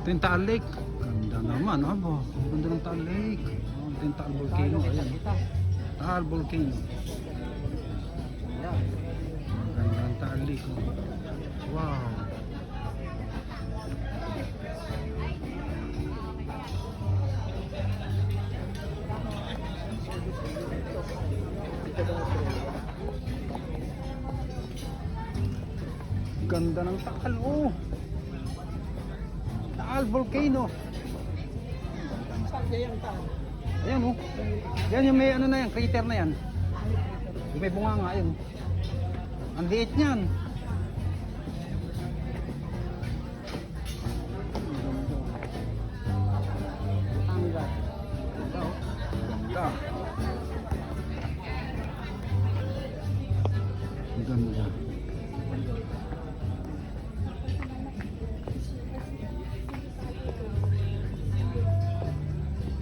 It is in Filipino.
Ito yung Taal Lake. Ganda naman, abo. Ganda ng Taal Lake. Oh, ito yung Taal Volcano. Ayan. Taal Volcano. Ganda ng Taal Lake. Oh. Wow. Ganda ng Taal, oh. Taal Volcano. Ayan, oh. Yan yung may ano na yan, crater na yan. Yung may bunga nga, ayun. Ang liit niyan.